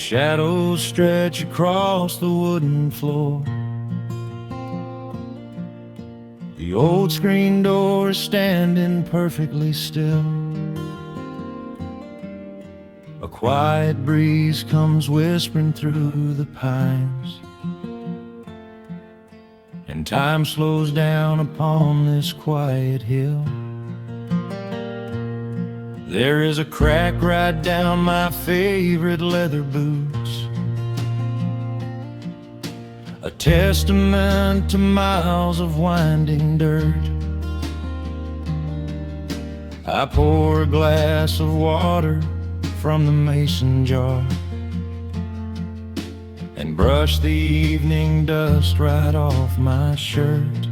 Shadows stretch across the wooden floor. The old screen door is standing perfectly still. A quiet breeze comes whispering through the pines, and time slows down upon this quiet hill. There is a crack right down my favorite leather boots, a testament to miles of winding dirt. I pour a glass of water from the mason jar and brush the evening dust right off my shirt.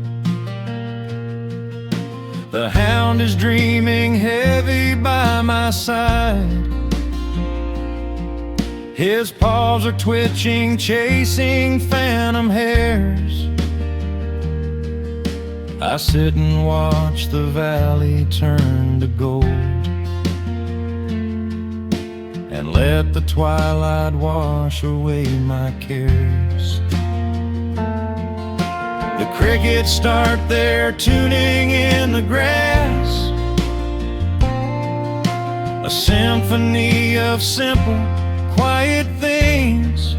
The hound is dreaming heavy by my side. His paws are twitching, chasing phantom hares. I sit and watch the valley turn to gold, and let the twilight wash away my cares. The crickets start their tuning in the grass, a symphony of simple, quiet things.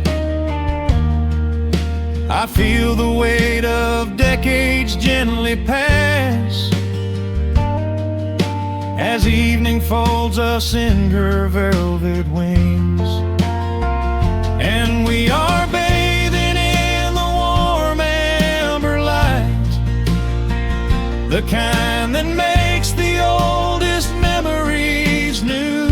I feel the weight of decades gently pass, as evening folds us in her velvet wings. And we are bathing in the warm amber light, the kind that makes the oldest memories new.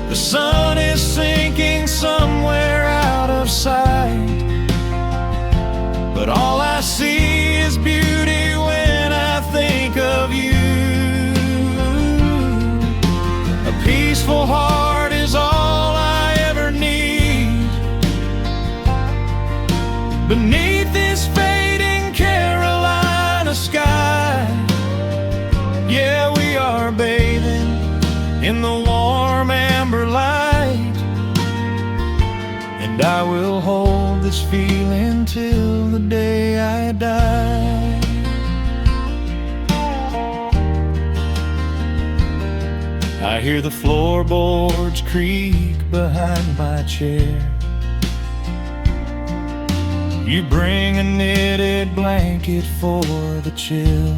The sun is sinking somewhere out of sight, but all I see is beauty when I think of you. A peaceful heart is all I ever need. Beneath this fading Carolina sky, yeah, we are bathing in the warm amber light, and I will hold this feeling till the day I die. I hear the floorboards creak behind my chair. You bring a knitted blanket for the chill,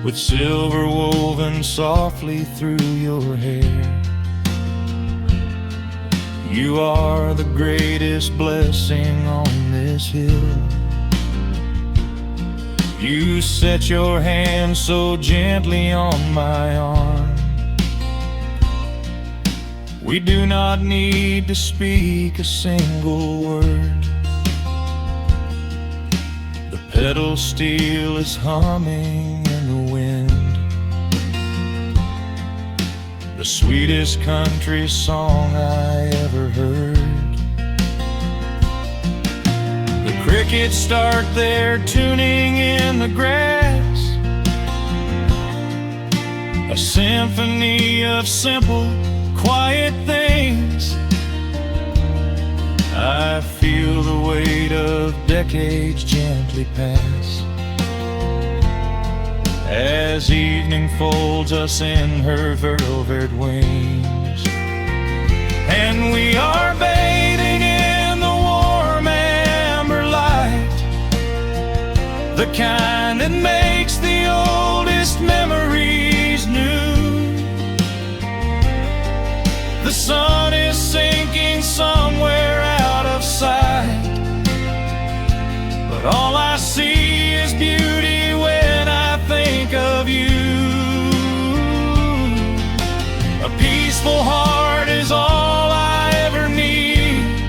with silver woven softly through your hair. You are the greatest blessing on this hill. You set your hand so gently on my arm. We do not need to speak a single word. The pedal steel is humming in the wind, the sweetest country song I ever heard. The crickets start their tuning in the grass, a symphony of simple, quiet things. I feel the weight of decades gently pass, as evening folds us in her velvet wings. And we are bathing in the warm amber light, the kind that makes the oldest memories new. The sun is sinking somewhere out of sight, but all I see is beauty when I think of you. A peaceful heart is all I ever need.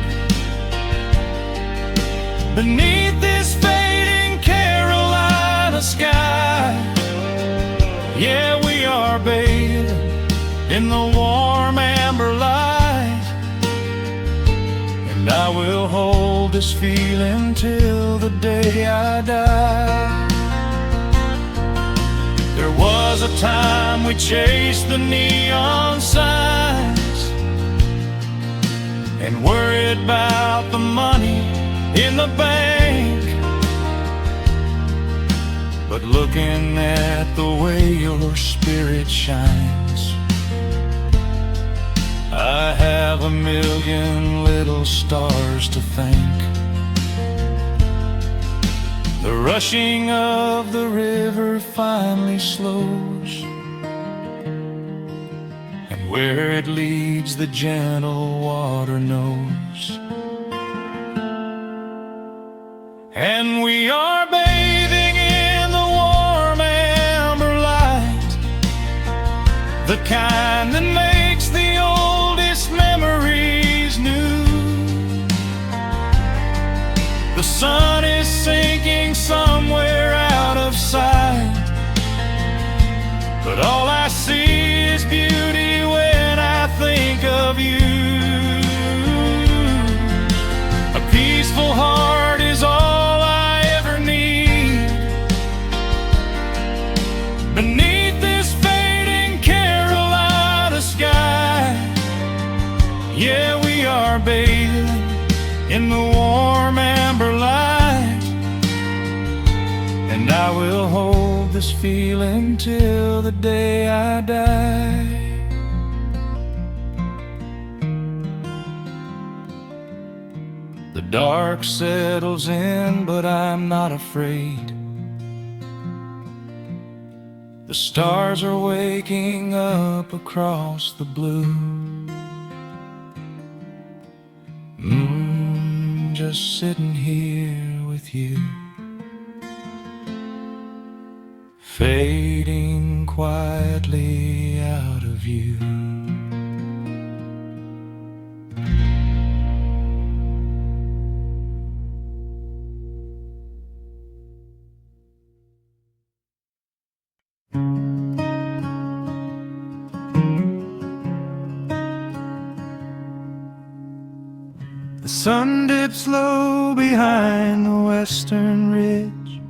Beneath this fading Carolina sky, yeah, we are bathing in the warm amber light, and I will hold this feeling till the day I die. There was was a time we chased the neon signs and worried about the money in the bank. But looking at the way your spirit shines, I have a million little stars to thank. The rushing of the river finally slows, and where it leads the gentle water knows. And we are bathing in the warm amber light, the kind that makes the oldest memories new. The sun is sinking somewhere out of sight, but all I see is beauty when I think of you. A peaceful heart is all I ever need. Beneath this fading Carolina sky, yeah, we are bathing in the warm amber light, and I will hold this feeling till the day I die. The dark settles in, but I'm not afraid. The stars are waking up across the blue. Just sitting here with you, fading quietly out of view. The sun dips low behind the western ridge,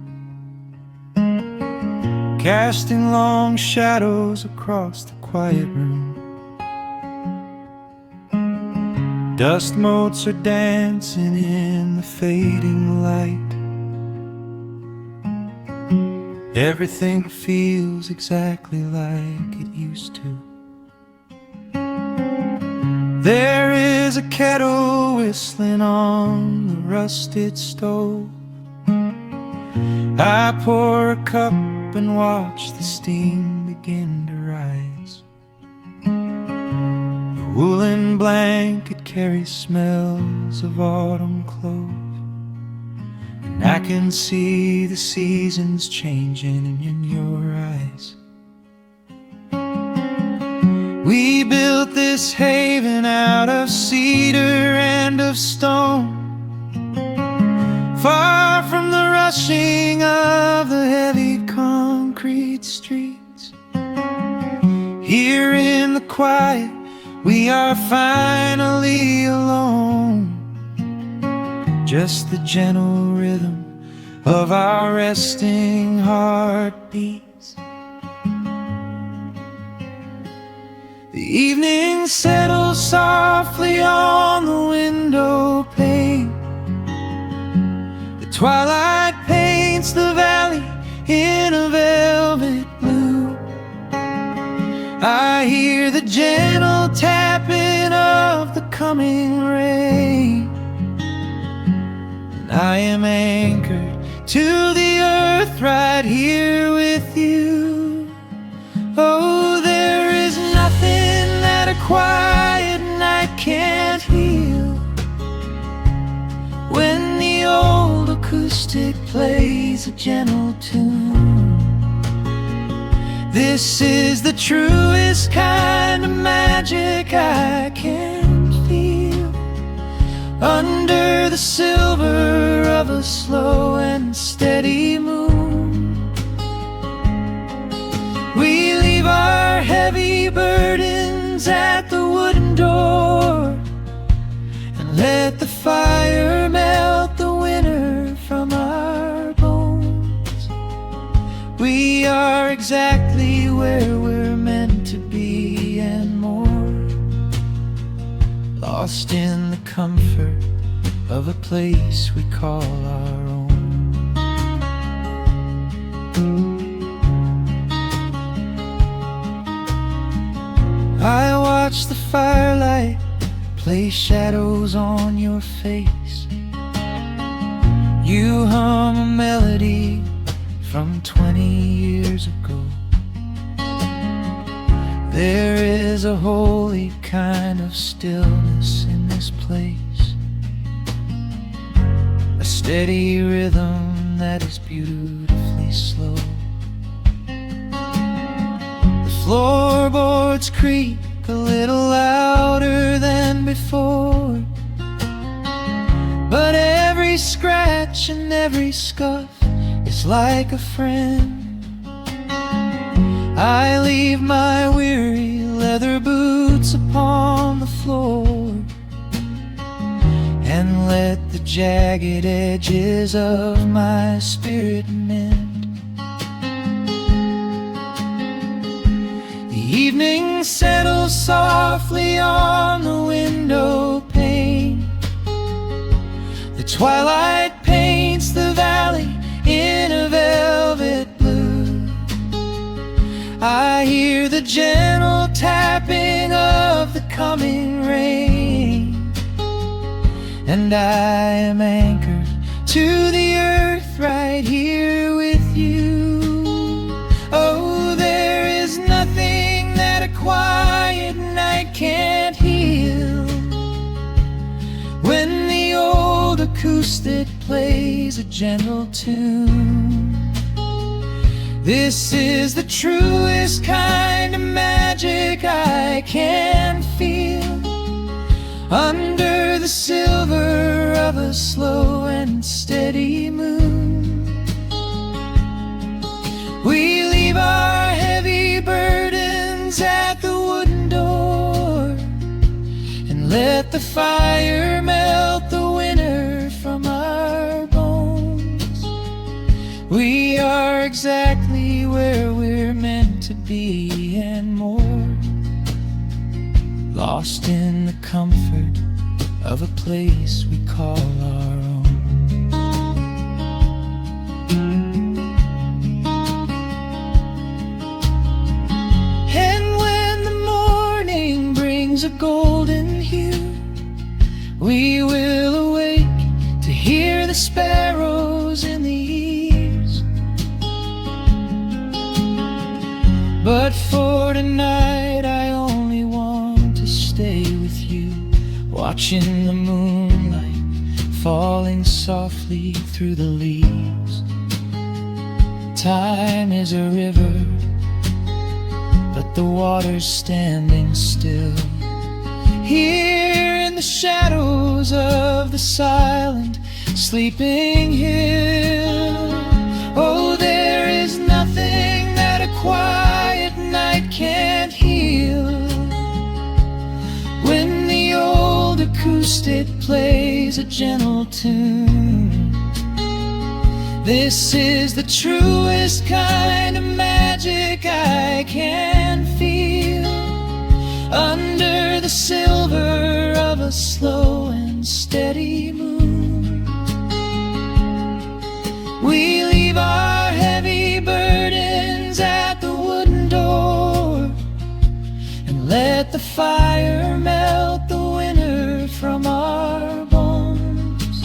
casting long shadows across the quiet room. Dust motes are dancing in the fading light. Everything feels exactly like it used to. There is a kettle whistling on the rusted stove. I pour a cup and watch the steam begin to rise. The woolen blanket carries smells of autumn clothes, and I can see the seasons changing in your eyes. We built this haven out of cedar and of stone, far from the rushing of the heavy concrete streets. Here in the quiet, we are finally alone. Just the gentle rhythm of our resting heartbeats. The evening settles softly on the window pane. The twilight paints the valley in a velvet blue. I hear the gentle tapping of the coming rain, and I am anchored to the earth right here with you. Oh, there is nothing that a quiet night can't heal, when the old acoustic plays a gentle tune. This is the truest kind of magic I can feel, under the silver of a slow and steady moon. We leave our heavy burdens at the wooden door, and let the fire melt the winter from our bones. We are exactly where lost in the comfort of a place we call our own. I watch the firelight play shadows on your face. You hum a melody from 20 years ago. There is a holy kind of stillness in this place, a steady rhythm that is beautifully slow. The floorboards creak a little louder than before, but every scratch and every scuff is like a friend. I leave my weary leather boots upon the floor and let the jagged edges of my spirit mend. The evening settles softly on the window pane. The twilight paints the valley in a velvet blue. I hear the gentle tapping of the coming rain, and I am anchored to the earth right here with you. Oh, there is nothing that a quiet night can't heal. When the old acoustic plays a gentle tune, this is the truest kind of magic I can feel. Under the silver of a slow and steady moon, we leave our heavy burdens at the wooden door and let the fire melt the winter from our bones. We are exactly where we're meant to be and more, lost in the comfort of a place we call our own. And when the morning brings a golden hue, we will awake to hear the sparrows in the eaves. But for tonight I only want to stay with you, watching the moonlight falling softly through the leaves. Time is a river, but the water's standing still. Here in the shadows of the silent sleeping hill, oh, there is nothing that a quiet night can't heal. When the old acoustic plays a gentle tune, this is the truest kind of magic I can feel. Under the silver of a slow and steady moon, we leave our heavy burdens at the wooden door and let the fire melt the winter from our bones.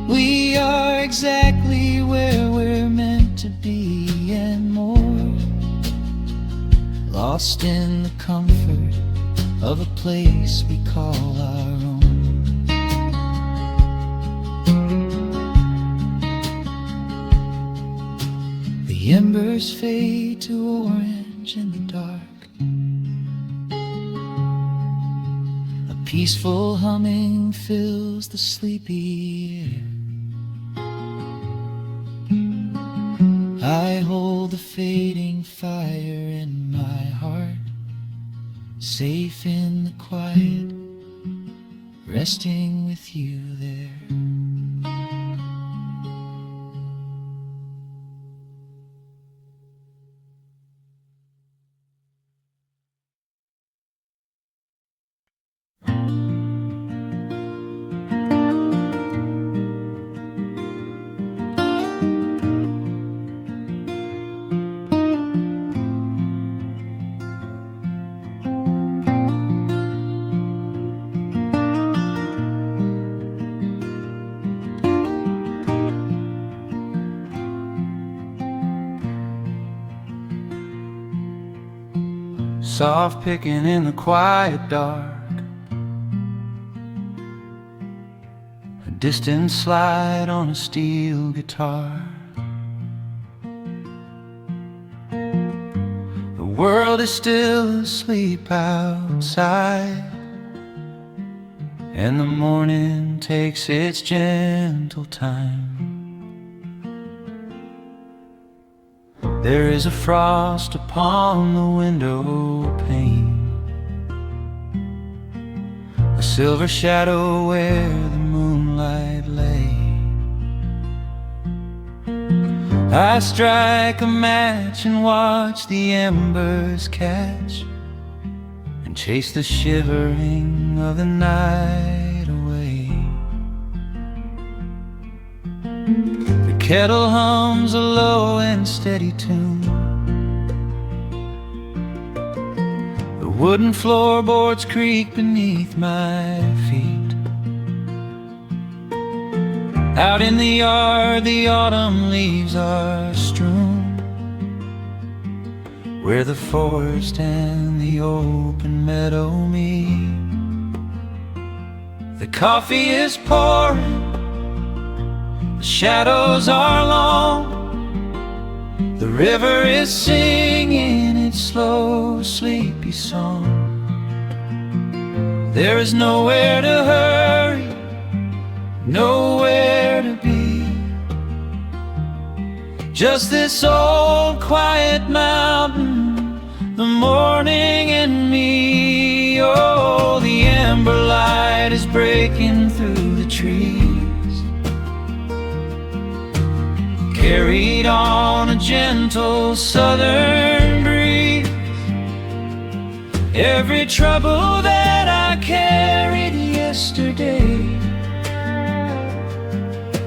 We are exactly where we're meant to be and more, lost in the comfort of a place we call our own. The embers fade to orange in the dark. A peaceful humming fills the sleepy air. I hold the fading fire in my heart, safe in the quiet, resting with you there. soft picking in the quiet dark, a distant slide on a steel guitar. The world is still asleep outside, and the morning takes its gentle time. There is a frost upon the window pane, a silver shadow where the moonlight lay. I strike a match and watch the embers catch, and chase the shivering of the night away. The kettle hums a low and steady tune, the wooden floorboards creak beneath my feet. Out in the yard the autumn leaves are strewn, where the forest and the open meadow meet. The coffee is pouring, the shadows are long, the river is singing its slow, sleepy song. There is nowhere to hurry, nowhere to be, just this old quiet mountain, the morning and me. Oh, the amber light is breaking through the trees, carried on a gentle southern breeze. Every trouble that I carried yesterday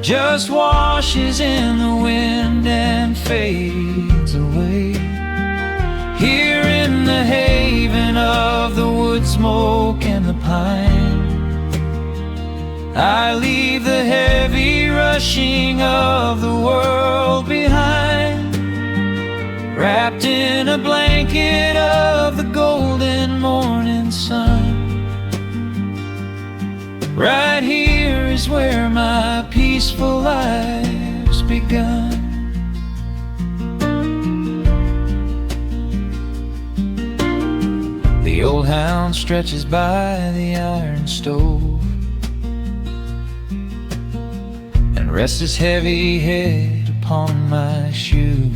just washes in the wind and fades away. Here in the haven of the wood smoke and the pine, I leave the heavy rushing of the world behind, wrapped in a blanket of the golden morning sun. Right here is where my peaceful life's begun. The old hound stretches by the iron stove and rests his heavy head upon my shoe.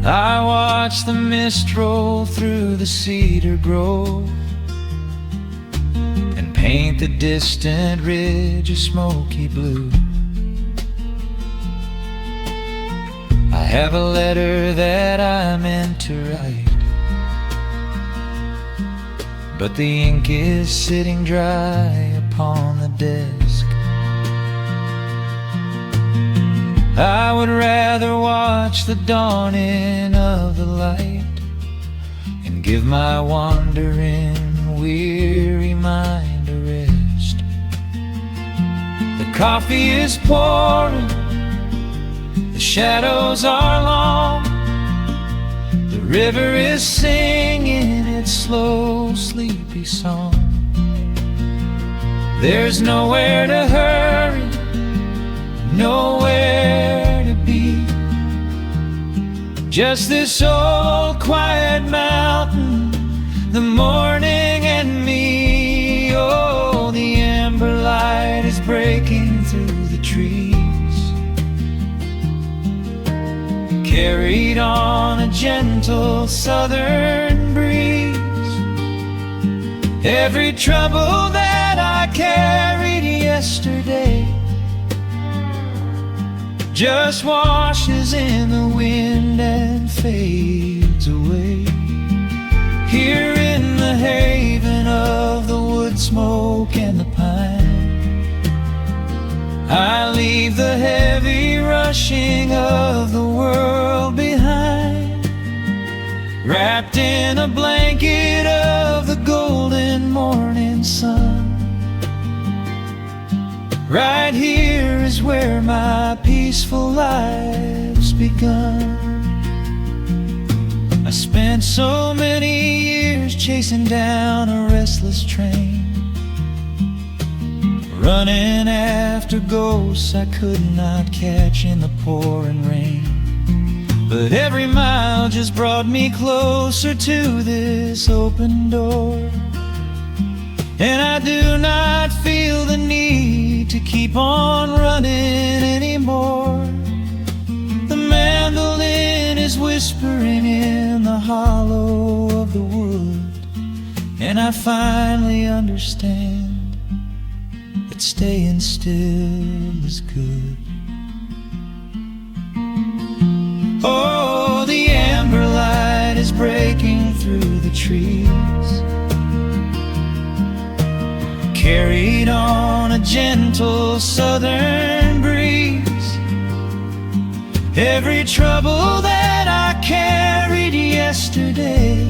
I watch the mist roll through the cedar grove and paint the distant ridge a smoky blue. I have a letter that I meant to write, but the ink is sitting dry upon the desk. I would rather watch the dawning of the light and give my wandering, weary mind a rest. The coffee is pouring, the shadows are long, the river is singing its slow, sleepy song. There's nowhere to hurry, nowhere to be, just this old quiet mountain, the morning and me. Oh, the amber light is breaking through the trees, carried on a gentle southern breeze. Every trouble that I carried yesterday just washes in the wind and fades away. Here in the haven of the wood smoke and the pine, I leave the heavy rushing of the world behind, wrapped in a blanket of the golden morning sun. Right here is where my peaceful life's begun. I Spent so many years chasing down a restless train, running after ghosts I could not catch in the pouring rain. But every mile just brought me closer to this open door, and I do not feel the need to keep on running anymore. The mandolin is whispering in the hollow of the wood, and I finally understand that staying still is good. Oh, the amber light is breaking through the trees, carried on a gentle southern breeze. Every trouble that I carried yesterday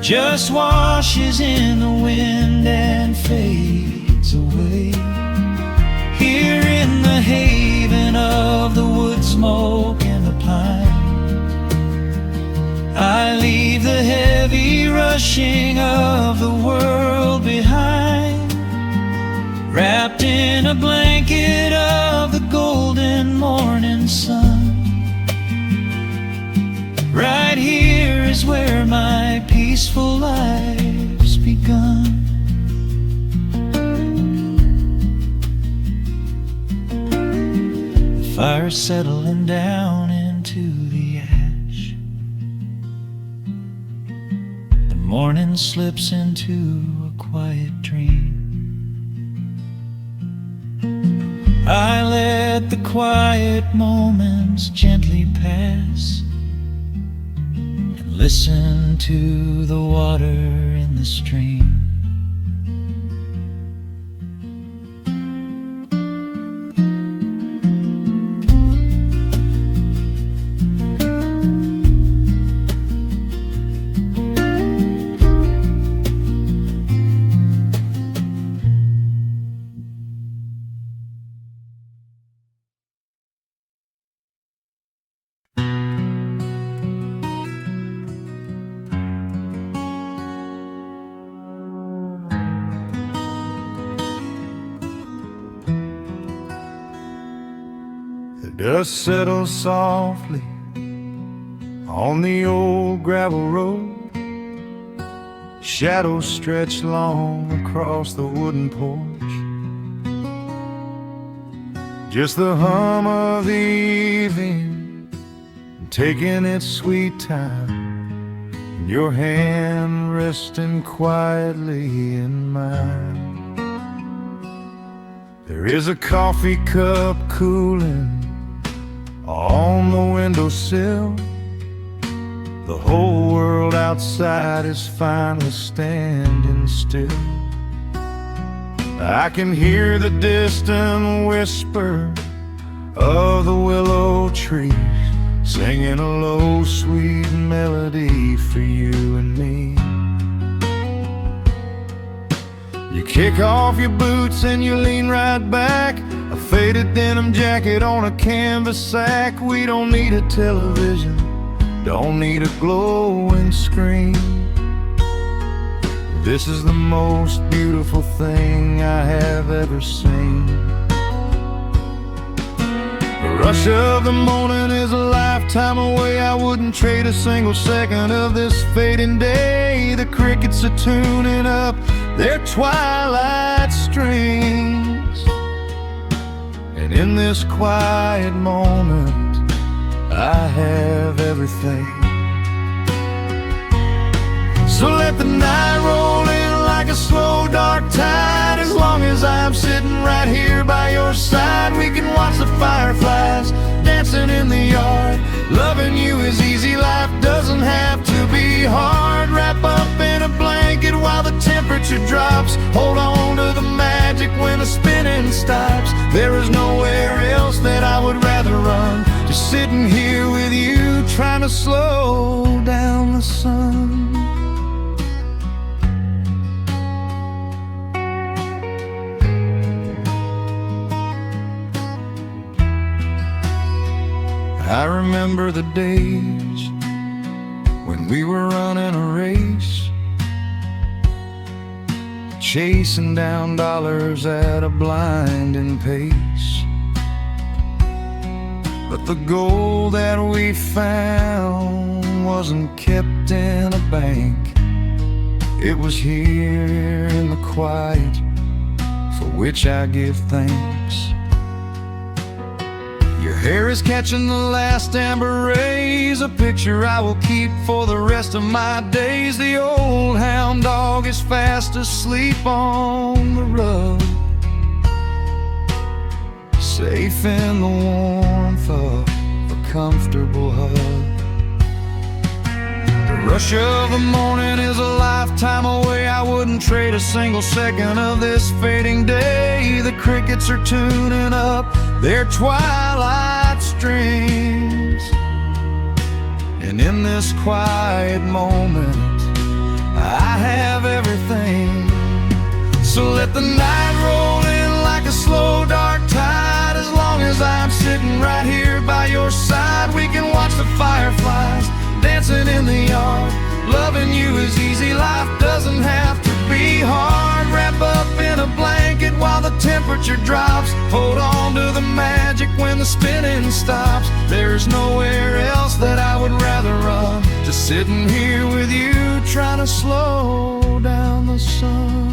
just washes in the wind and fades away. Here in the haven of the wood smoke and the pine, I leave the heavy rushing of the world behind, wrapped in a blanket of the golden morning sun. Right here is where my peaceful life's begun. The fire settling down into the ash, the morning slips into a quiet dream. I let the quiet moments gently pass and listen to the water in the stream. The dust settles softly on the old gravel road. Shadows stretch long across the wooden porch. Just the hum of the evening taking its sweet time, and your hand resting quietly in mine. There is a coffee cup cooling on the windowsill. The whole world outside is finally standing still. I can hear the distant whisper of the willow trees singing a low, sweet melody for you and me. You kick off your boots and you lean right back, a faded denim jacket on a canvas sack. We don't need a television, don't need a glowing screen. This is the most beautiful thing I have ever seen. The rush of the morning is a lifetime away. I wouldn't trade a single second of this fading day. The crickets are tuning up their twilight strings, and in this quiet moment I have everything. So let the night roll in like a slow dark tide. As long as I'm sitting right here by your side, we can watch the fireflies dancing in the yard. Loving you is easy, life doesn't have to be hard. Wrap up in a blanket while the temperature drops. Hold on to the magic when the spinning stops. There is nowhere else that I would rather run, just sitting here with you, trying to slow down the sun. I remember the days we were running a race, chasing down dollars at a blinding pace. But the gold that we found wasn't kept in a bank. It was here in the quiet, for which I give thanks. Your hair is catching the last amber rays, a picture I will keep for the rest of my days. The old hound dog is fast asleep on the rug, safe in the warmth of a comfortable hug. The rush of the morning is a lifetime away. I wouldn't trade a single second of this fading day. The crickets are tuning up their twilight strings, and in this quiet moment I have everything. So let the night roll in like a slow dark tide. As long as I'm sitting right here by your side, we can watch the fireflies dancing in the yard. Loving you is easy, life doesn't have to be hard. Wrap up in a blanket while the temperature drops. Hold on to the magic when the spinning stops. There's nowhere else that I would rather run, just sitting here with you, trying to slow down the sun.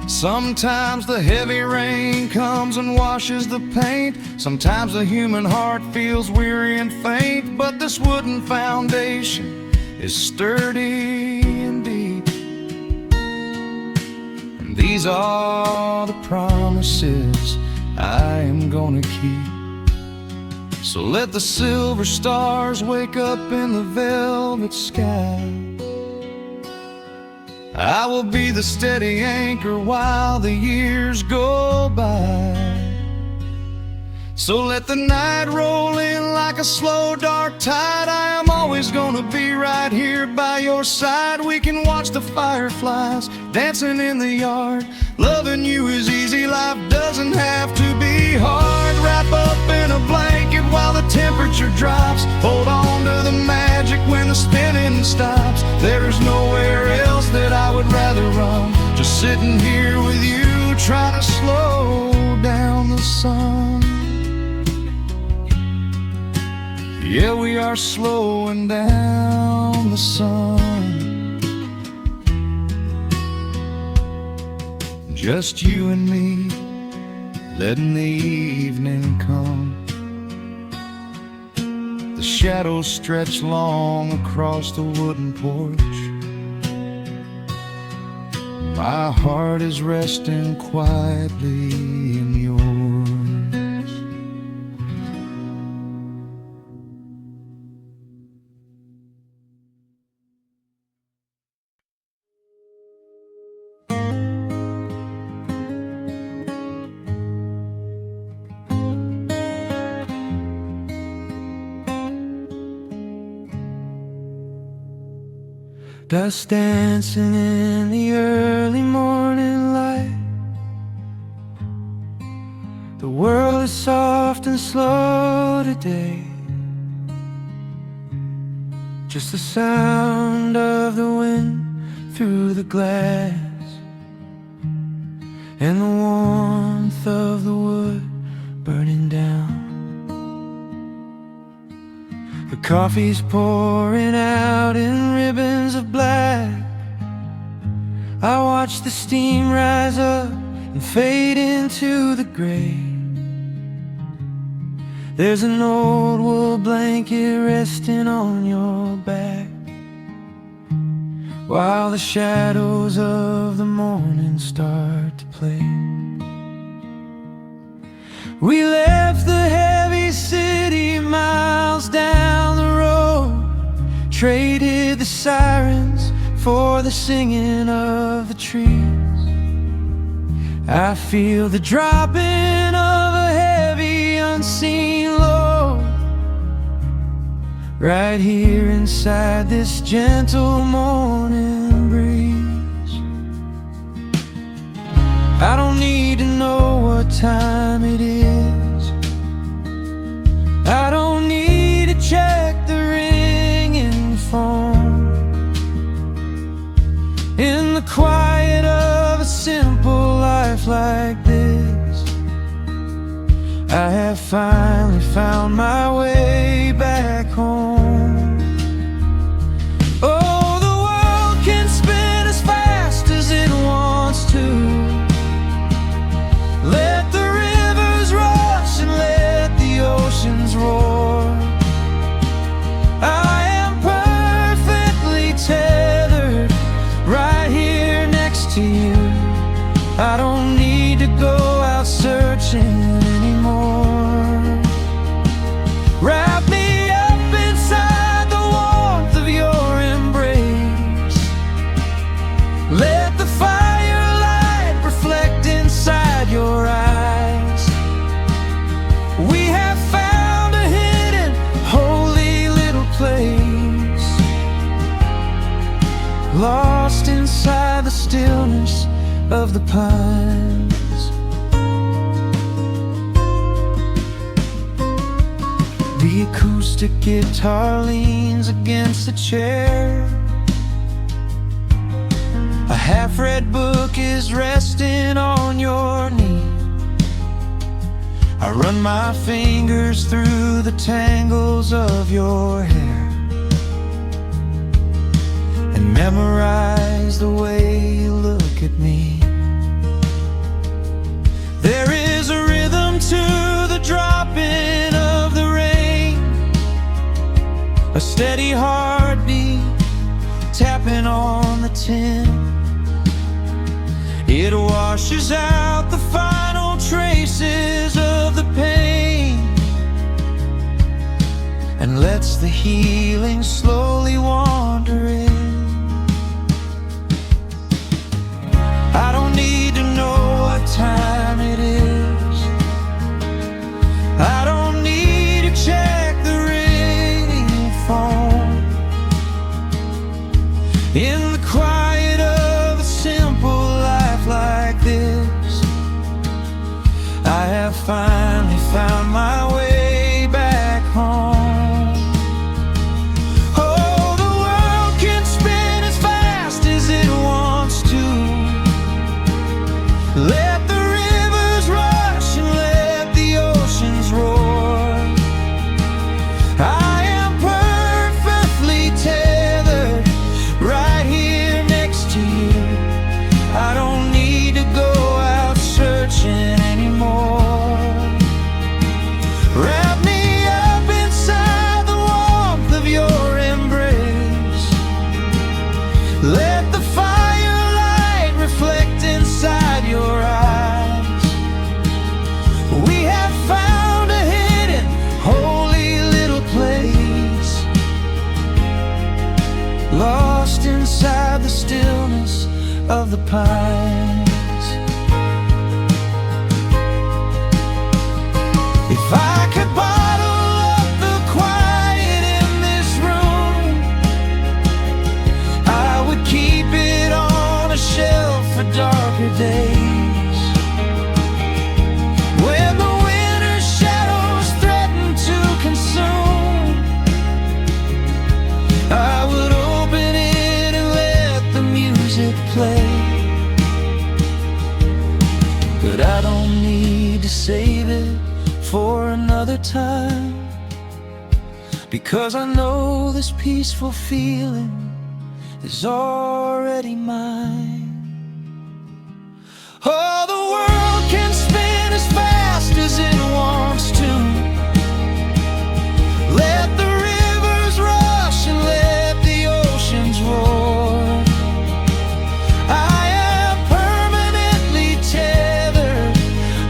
Sometimes the heavy rain comes and washes the paint. Sometimes the human heart feels weary and faint. But this wooden foundation is sturdy and deep, and these are the promises I am gonna keep. So let the silver stars wake up in the velvet sky. I will be the steady anchor while the years go by. So let the night roll in like a slow dark tide. I am always gonna be right here by your side. We can watch the fireflies dancing in the yard. Loving you is easy, life doesn't have to be hard. Wrap up in a blanket while the temperature drops. Hold on to the magic when the spinning stops. There's nowhere else that I would rather run, just sitting here with you, trying to slow down the sun. Yeah, we are slowing down the sun. Just you and me, letting the evening come. The shadows stretch long across the wooden porch. My heart is resting quietly in yours. Dust dancing in the early morning light. The world is soft and slow today. Just the sound of the wind through the glass, and the warmth of the wood burning down. The coffee's pouring out in ribbons of black. I watch the steam rise up and fade into the gray. There's an old wool blanket resting on your back, while the shadows of the morning start to play. We left the heavy city miles down the road, traded the sirens for the singing of the trees. I feel the dropping of a heavy unseen load right here inside this gentle morning breeze. I don't need to know what time it is. I don't need to the quiet of a simple life like this, I have finally found my way back home. Oh, the world can spin as fast as it wants to. Let the rivers rush and let the oceans roar. I am perfectly tethered right here next to you. I don't need to go out searching anymore. Wrap me up inside the warmth of your embrace. Let the firelight reflect inside your eyes. We have found a hidden, holy little place, lost inside the stillness of the pines. The acoustic guitar leans against the chair. A half-read book is resting on your knee. I run my fingers through the tangles of your hair and memorize the way you look at me. There is a rhythm to the dropping of the rain, a steady heartbeat tapping on the tin. It washes out the final traces of the pain and lets the healing slowly wander in. I don't need to know what time it is. I don't need to check the ringing phone. In the quiet of a simple life like this, I have finally found my way back home. Oh, the world can spin as fast as it wants to. Let the rivers rush and let the oceans roar. I am perfectly tethered right here next to you. I don't need to go out searching anymore. Wrap me up inside the warmth of your embrace. Let the firelight reflect inside your eyes. We have found a hidden, holy little place, lost inside the stillness of the pines. If I could bottle up the quiet in this room, I would keep it on a shelf for darker days. When the winter shadows threaten to consume, I would open it and let the music play. But I don't need to save it for another time, because I know this peaceful feeling is already mine. Oh, the world can spin as fast as it wants to. Let the rivers rush and let the oceans roar. I am permanently tethered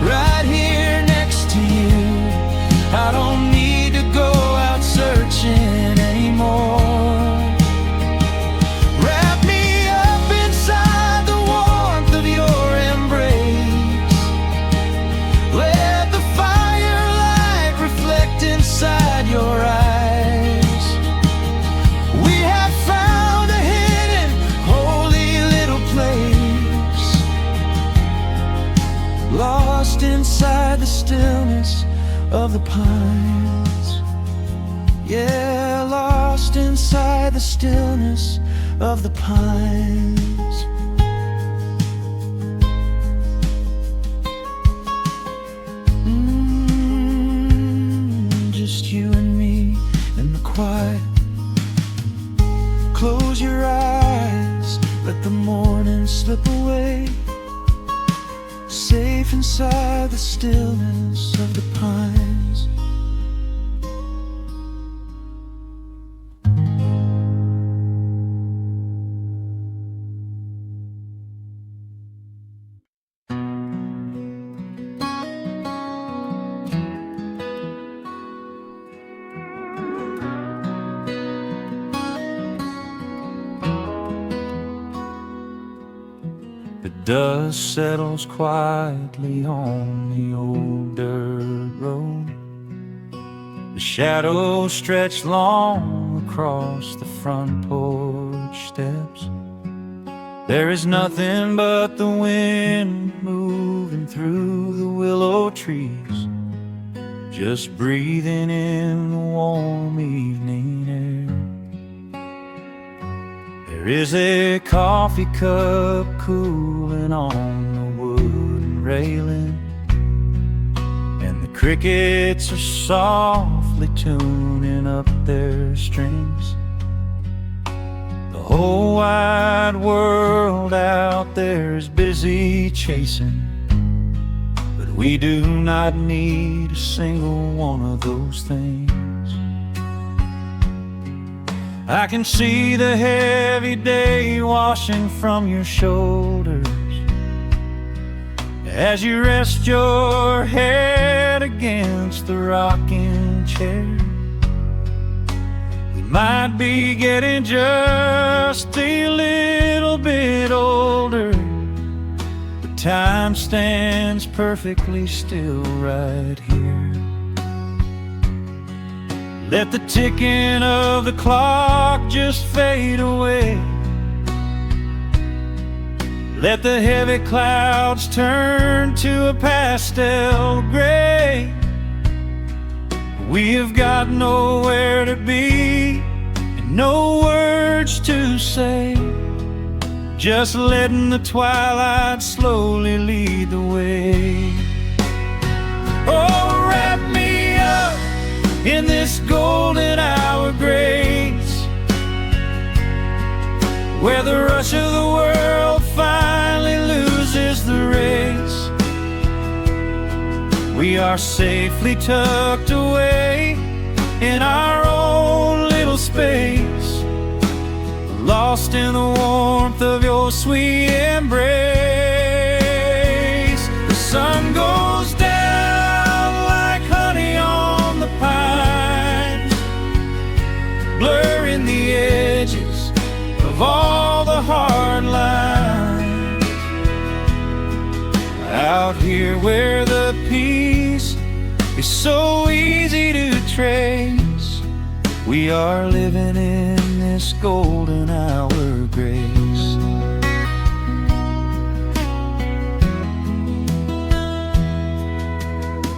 right here next to you. I don't need to go out searching anymore. Wrap me up inside the warmth of your embrace. Let the firelight reflect inside your eyes. We have found a hidden, holy little place, lost inside the stillness of the pines. Yeah, lost inside the stillness of the pines. let the morning slip away, safe inside the stillness of the pines. The dust settles quietly on the old dirt road. The shadows stretch long across the front porch steps. There is nothing but the wind moving through the willow trees, just breathing in the warm evening air. There is a coffee cup cooling on the wooden railing, and the crickets are softly tuning up their strings. The whole wide world out there is busy chasing, but we do not need a single one of those things. I can see the heavy day washing from your shoulders as you rest your head against the rocking chair. We might be getting just a little bit older, but time stands perfectly still right here. Let the ticking of the clock just fade away. Let the heavy clouds turn to a pastel gray. We have got nowhere to be and no words to say, just letting the twilight slowly lead the way. Oh, wrap me up in this golden hour grace, where the rush of the world finally loses the race. We are safely tucked away in our own little space, lost in the warmth of your sweet embrace. The sun goes down like honey on the pines, blurring the edges of all the hard lines. Out here where the peace is so easy to trace, we are living in this golden hour grace.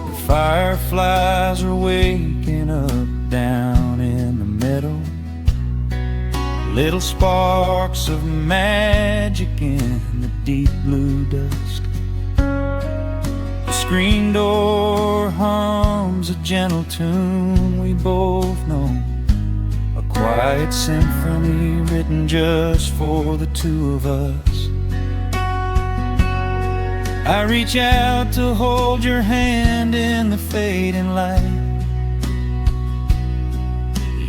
The fireflies are waking up down in the meadow, little sparks of magic in the deep blue dusk. The screen door hums a gentle tune we both know, a quiet symphony written just for the two of us. I reach out to hold your hand in the fading light.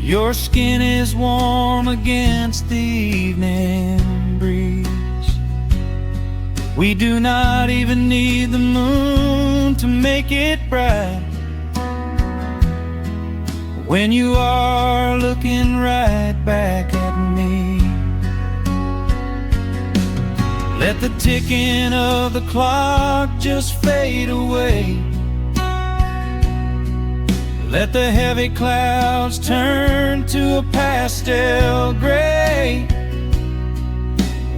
Your skin is warm against the evening breeze. We do not even need the moon to make it bright when you are looking right back at me. Let the ticking of the clock just fade away. Let the heavy clouds turn to a pastel gray.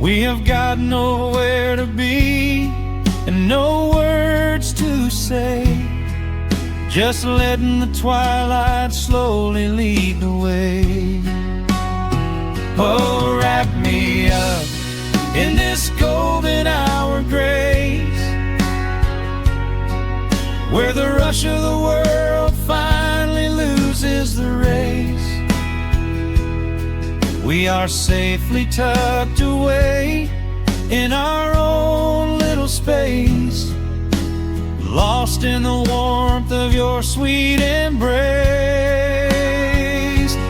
We have got nowhere to be and no words to say, just letting the twilight slowly lead the way. Oh, wrap me up in this golden hour grace, where the rush of the world finally loses the race. We are safely tucked away in our own little space, lost in the warmth of your sweet embrace.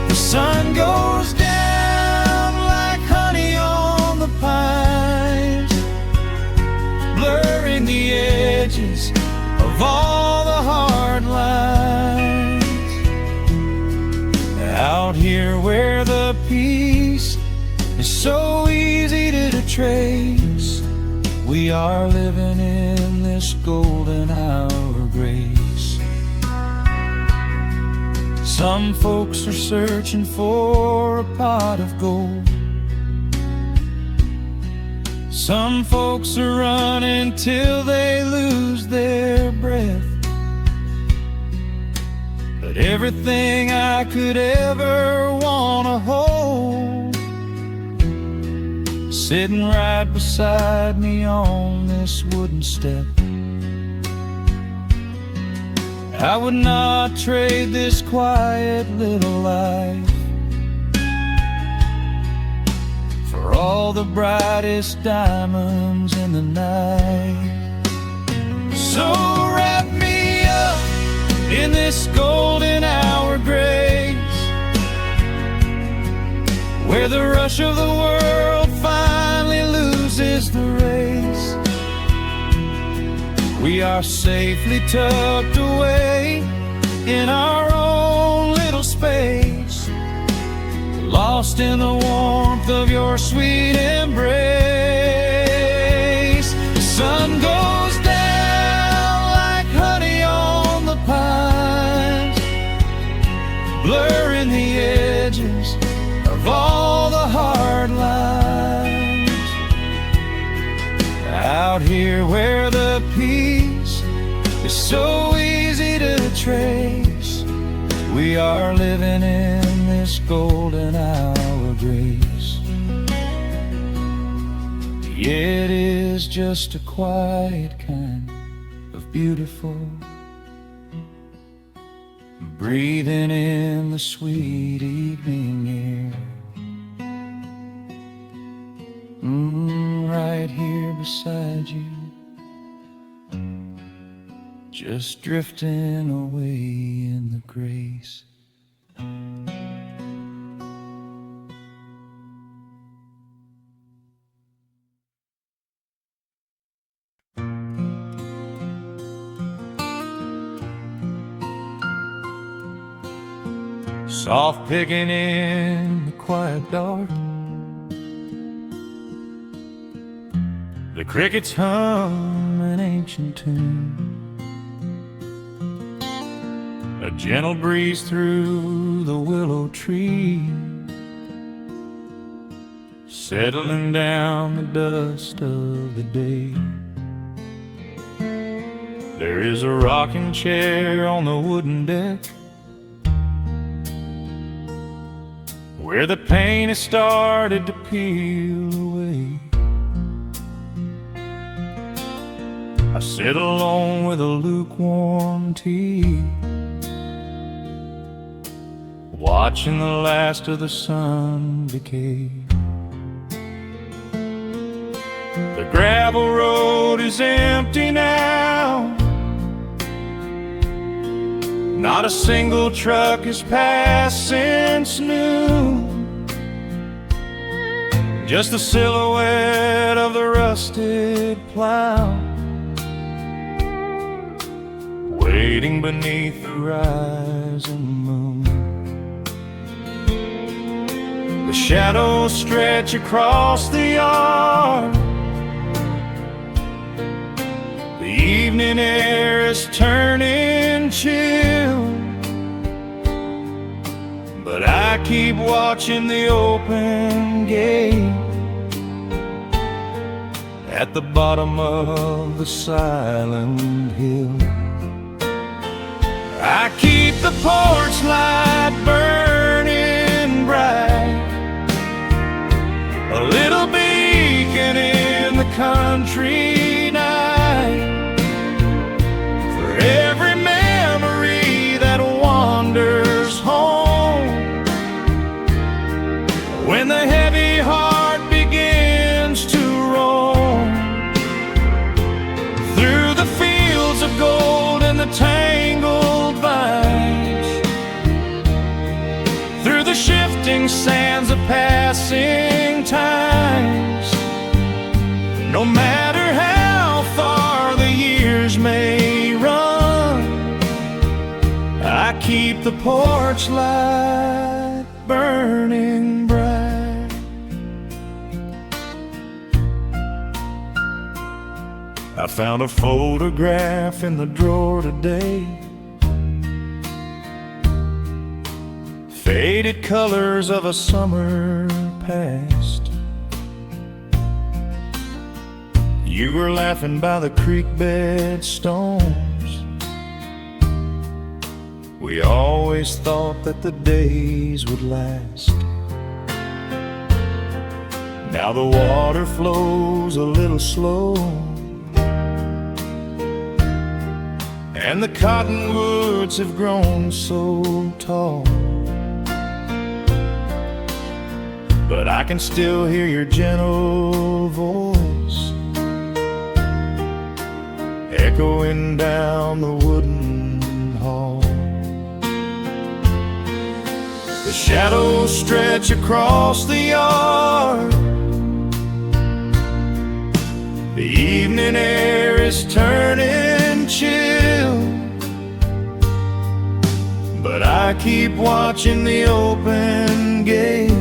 The sun goes down like honey on the pines, blurring the edges of all the hard lines. Out here where the peace is so easy to trace, we are living in this golden hour grace. Some folks are searching for a pot of gold, some folks are running till they lose their breath. But everything I could ever want to hold, sitting right beside me on this wooden step. I would not trade this quiet little life for all the brightest diamonds in the night. So wrap me up in this golden hour grace, where the rush of the world finally loses the race. We are safely tucked away in our own little space, lost in the warmth of your sweet embrace. The sun goes down like honey on the pines, blurring the edges of all the hard lines. Out here where the peace is so easy to trace, we are living in this golden hour grace. Yeah, it is just a quiet kind of beautiful, breathing in the sweet evening air. Right here beside you, just drifting away in the grace. Soft picking in the quiet dark, the crickets hum an ancient tune, a gentle breeze through the willow tree, settling down the dust of the day. There is a rocking chair on the wooden deck, where the paint has started to peel away. I sit alone with a lukewarm tea, watching the last of the sun decay. The gravel road is empty now, not a single truck has passed since noon. Just the silhouette of the rusted plow, waiting beneath the rising moon. The shadows stretch across the yard, the evening air is turning chill, but I keep watching the open gate at the bottom of the silent hill. I keep the porch light burning bright, a little beacon in the country night, for every memory that wanders home. when the heavy heart begins to roam through the fields of gold and the tangled vines, through the shifting sands of passing times. No matter how far the years may run, I keep the porch light burning bright. I found a photograph in the drawer today, faded colors of a summer past. You were laughing by the creek bed stones. We always thought that the days would last. Now the water flows a little slow, and the cottonwoods have grown so tall. But I can still hear your gentle voice echoing down the wooden hall. The shadows stretch across the yard. The evening air is turning chill, but I keep watching the open gate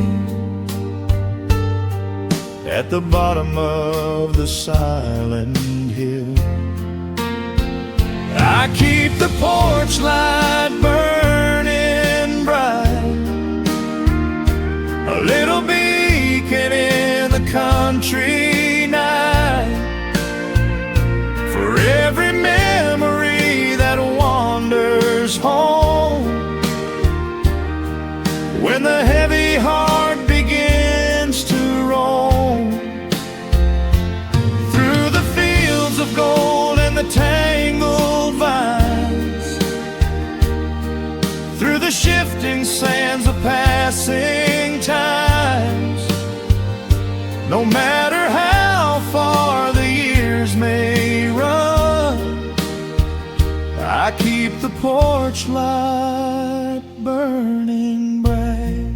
at the bottom of the silent hill. I keep the porch light burning bright, a little beacon in the country night, for every memory that wanders home when the heavy heart begins to roam through the fields of gold and the tangled vines, through the shifting sands of passing times. No matter how far the years may run, I keep the porch light burning bright.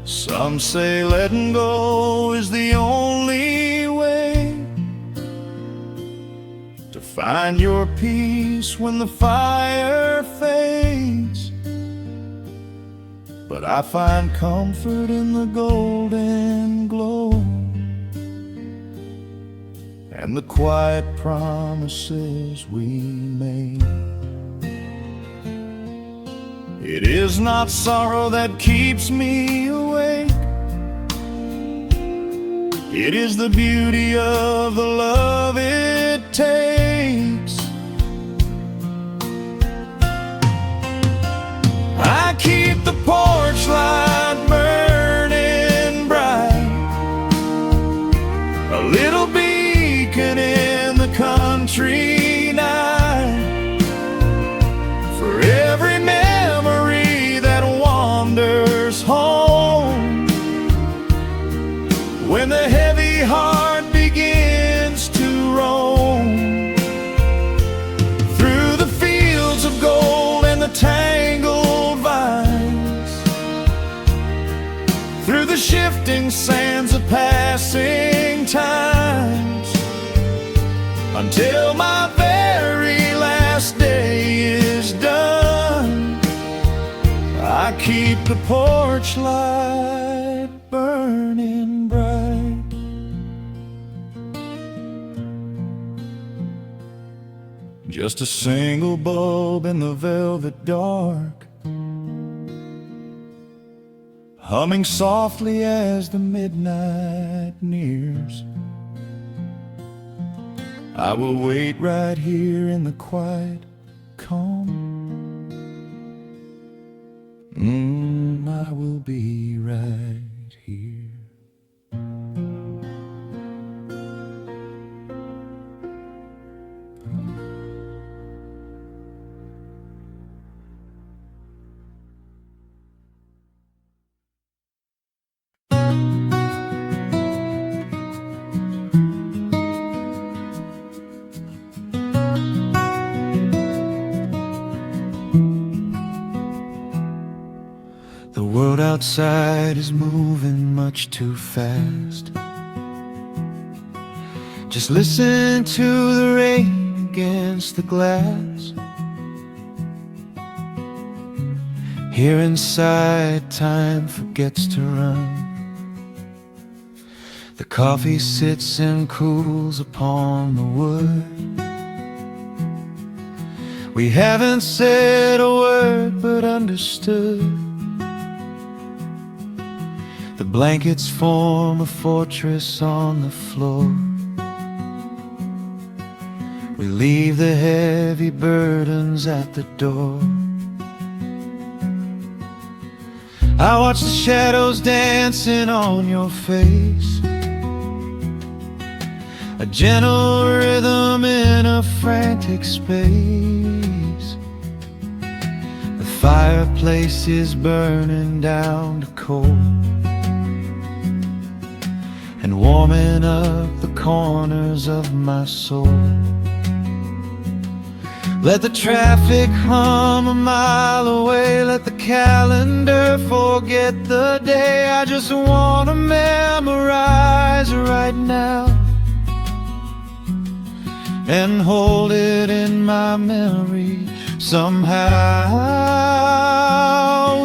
Some say letting go is the only way to find your peace when the fire fades, but I find comfort in the golden glow and the quiet promises we made. It is not sorrow that keeps me awake, it is the beauty of the love it takes. I keep the porch light burning bright, a little beacon in the country night, for every memory that wanders home when the heavy heart begins to roam through the fields of gold and the tangled vines, through the shifting sands of passing times, until my very last day is done. I keep the porch light burning bright. Just a single bulb in the velvet dark, humming softly as the midnight nears. I will wait right here in the quiet calm. I will be right here. outside is moving much too fast. Just listen to the rain against the glass. Here inside, time forgets to run. The coffee sits and cools upon the wood. We haven't said a word but understood. The blankets form a fortress on the floor. We leave the heavy burdens at the door. I watch the shadows dancing on your face, a gentle rhythm in a frantic space. The fireplace is burning down to coal and warming up the corners of my soul. Let the traffic hum a mile away, let the calendar forget the day. I just want to memorize right now and hold it in my memory somehow.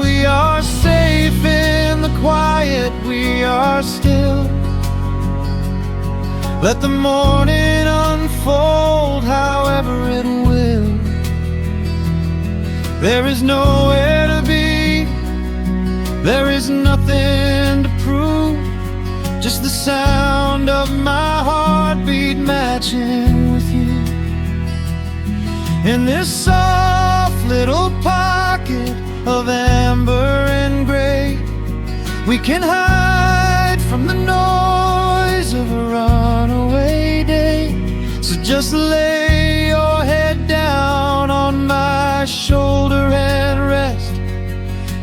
We are safe in the quiet, we are still. Let the morning unfold however it will. There is nowhere to be, there is nothing to prove, just the sound of my heartbeat matching with you. In this soft little pocket of amber and gray, we can hide from the noise of a runaway day. So just lay your head down on my shoulder and rest.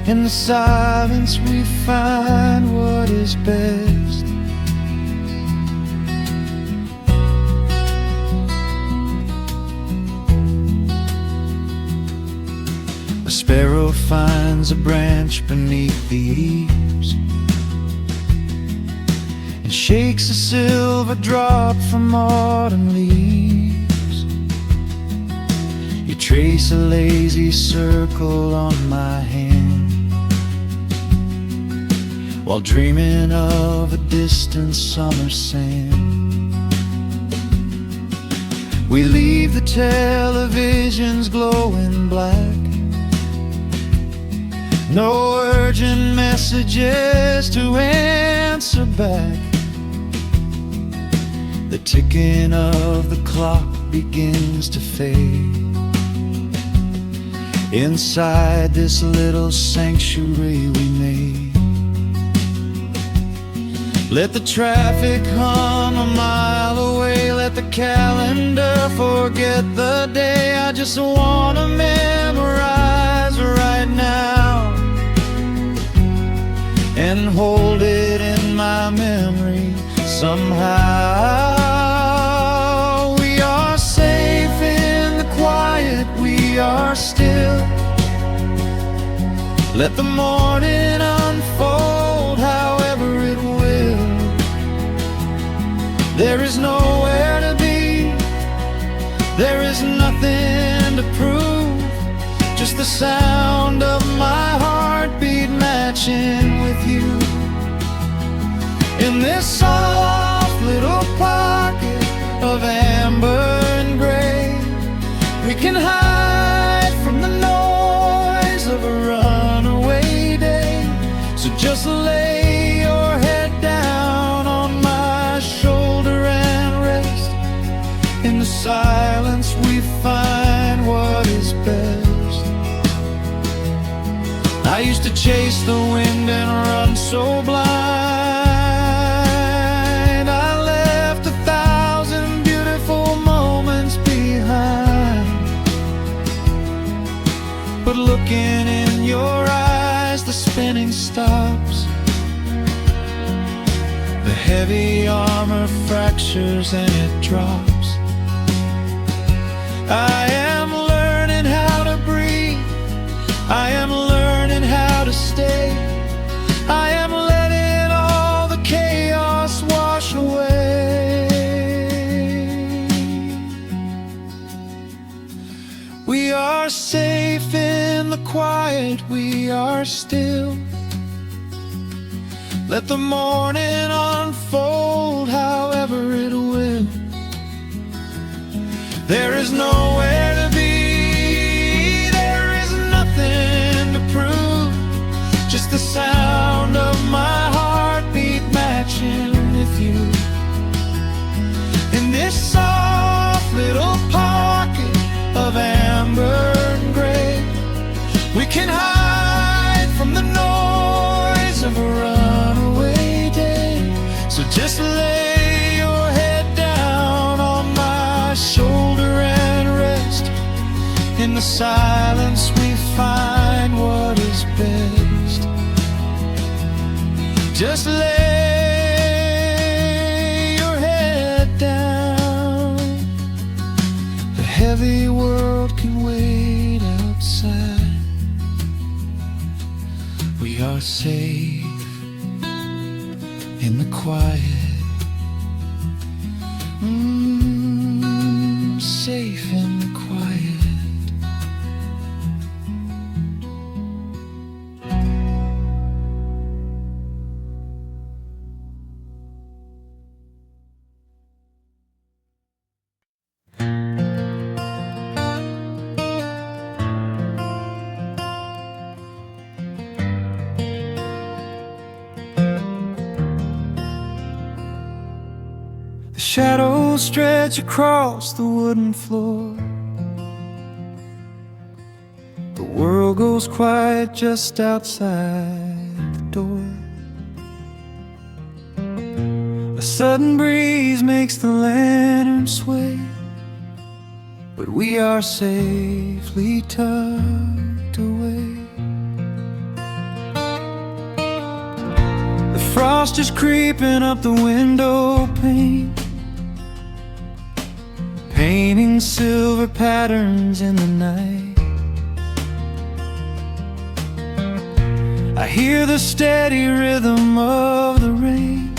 In the silence we find what is best. A sparrow finds a branch beneath the eaves and shakes a silver drop from autumn leaves. You trace a lazy circle on my hand while dreaming of a distant summer sand. We leave the televisions glowing black, no urgent messages to answer back. The ticking of the clock begins to fade inside this little sanctuary we made. Let the traffic hum a mile away, let the calendar forget the day. I just want to memorize right now and hold it in my memory somehow. We are safe in the quiet, we are still. Let the morning unfold however it will. There is nowhere to be, there is nothing to prove, just the sound of my heartbeat matching with you. In this soft little pocket of amber and gray, we can hide from the noise of a runaway day. So just lay your head down on my shoulder and rest. In the silence we find what is best. I used to chase the wind and run so blind. I left 1,000 beautiful moments behind. But looking in your eyes, the spinning stops. The heavy armor fractures and it drops. I am learning how to breathe, I am learning how to stay. quiet we are still. Let the morning unfold however it will. There is nowhere to be, there is nothing to prove, just the sound of my heartbeat matching with you. In this soft little pocket of amber and gray, we can hide from the noise of a runaway day. So just lay your head down on my shoulder and rest. In the silence we find what is best. Just lay your head down. The heavy world can wait outside. We are safe in the quiet. Safe in the quiet. The shadows stretch across the wooden floor. The world goes quiet just outside the door. A sudden breeze makes the lantern sway, but we are safely tucked away. The frost is creeping up the window pane, painting silver patterns in the night. I hear the steady rhythm of the rain,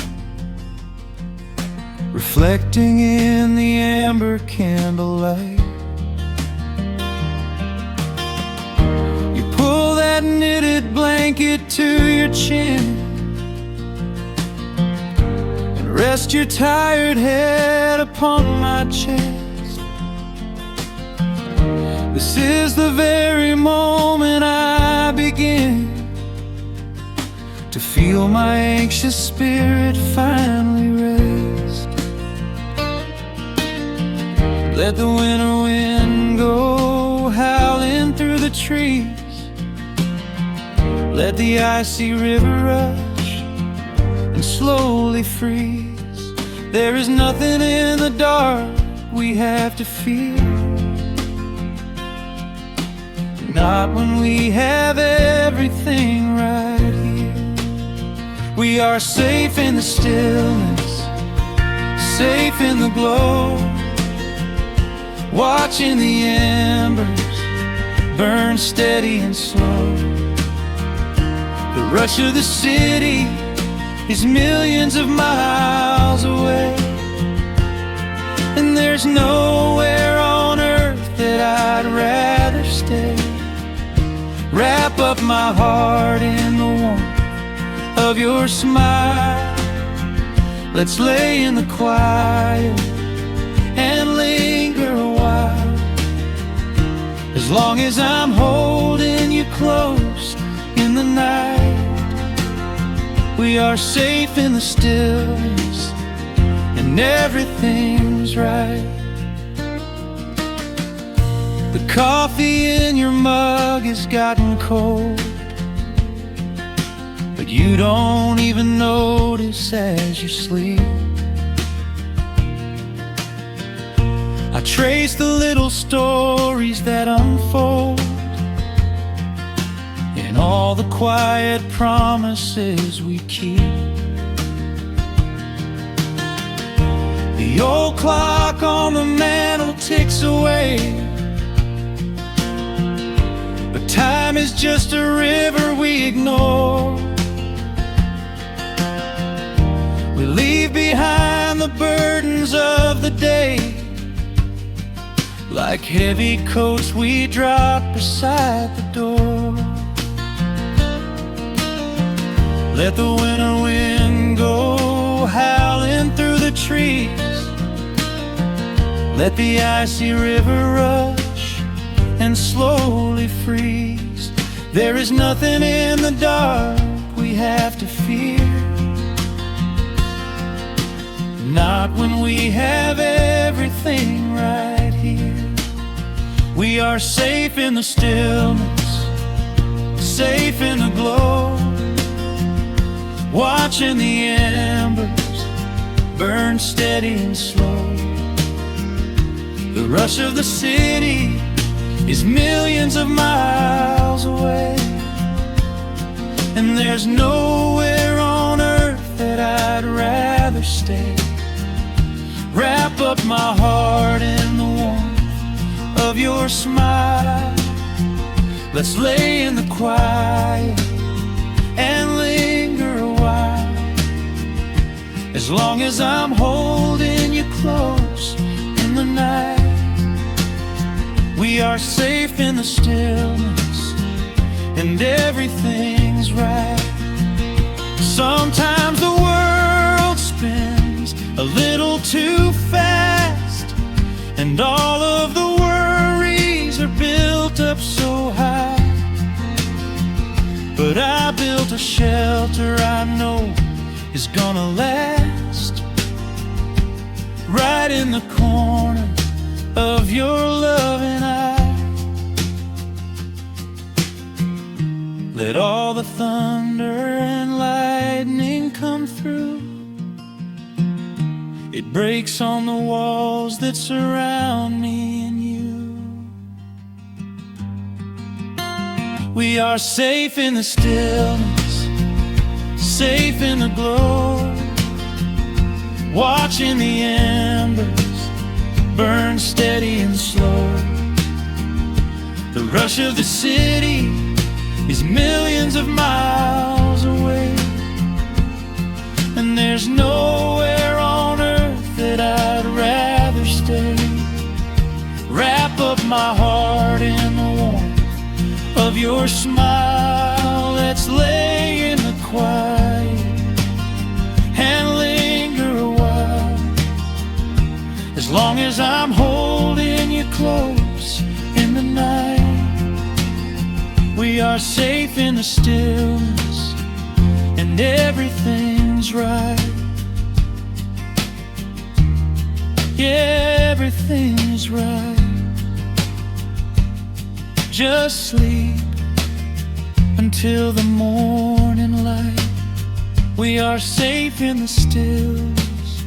reflecting in the amber candlelight. You pull that knitted blanket to your chin and rest your tired head upon my chest. This is the very moment I begin to feel my anxious spirit finally rest. Let the winter wind go howling through the trees. Let the icy river rush and slowly freeze. There is nothing in the dark we have to fear, not when we have everything right here. We are safe in the stillness, safe in the glow, watching the embers burn steady and slow. The rush of the city is millions of miles away, and there's nowhere on earth that I'd rather stay. Wrap up my heart in the warmth of your smile. Let's lay in the quiet and linger a while. As long as I'm holding you close in the night, we are safe in the stillness and everything's right. The coffee in your mug has gotten cold, but you don't even notice as you sleep. I trace the little stories that unfold in all the quiet promises we keep. The old clock on the mantle ticks away, but time is just a river we ignore. We leave behind the burdens of the day, Like heavy coats we drop beside the door. Let the winter wind go howling through the trees. Let the icy river rush and slowly freeze. There is nothing in the dark we have to fear. Not when we have everything right here. We are safe in the stillness, safe in the glow, watching the embers burn steady and slow. The rush of the city is millions of miles away, and there's nowhere on earth that I'd rather stay. Wrap up my heart in the warmth of your smile. Let's lay in the quiet and linger a while. As long as I'm holding you close in the night, we are safe in the stillness, and everything's right. Sometimes the world spins a little too fast, and all of the worries are built up so high. But I built a shelter I know is gonna last, right in the corner of your loving eye. Let all the thunder and lightning come through. It breaks on the walls that surround me and you. We are safe in the stillness, safe in the glow, watching the embers burn steady and slow. The rush of the city is millions of miles away, and there's nowhere on earth that I'd rather stay. Wrap up my heart in the warmth of your smile. Let's lay in the quiet and linger a while. As long as I'm holding you close in the night, we are safe in the stillness, and everything's right. Yeah, everything's right. Just sleep until the morning light. We are safe in the stillness.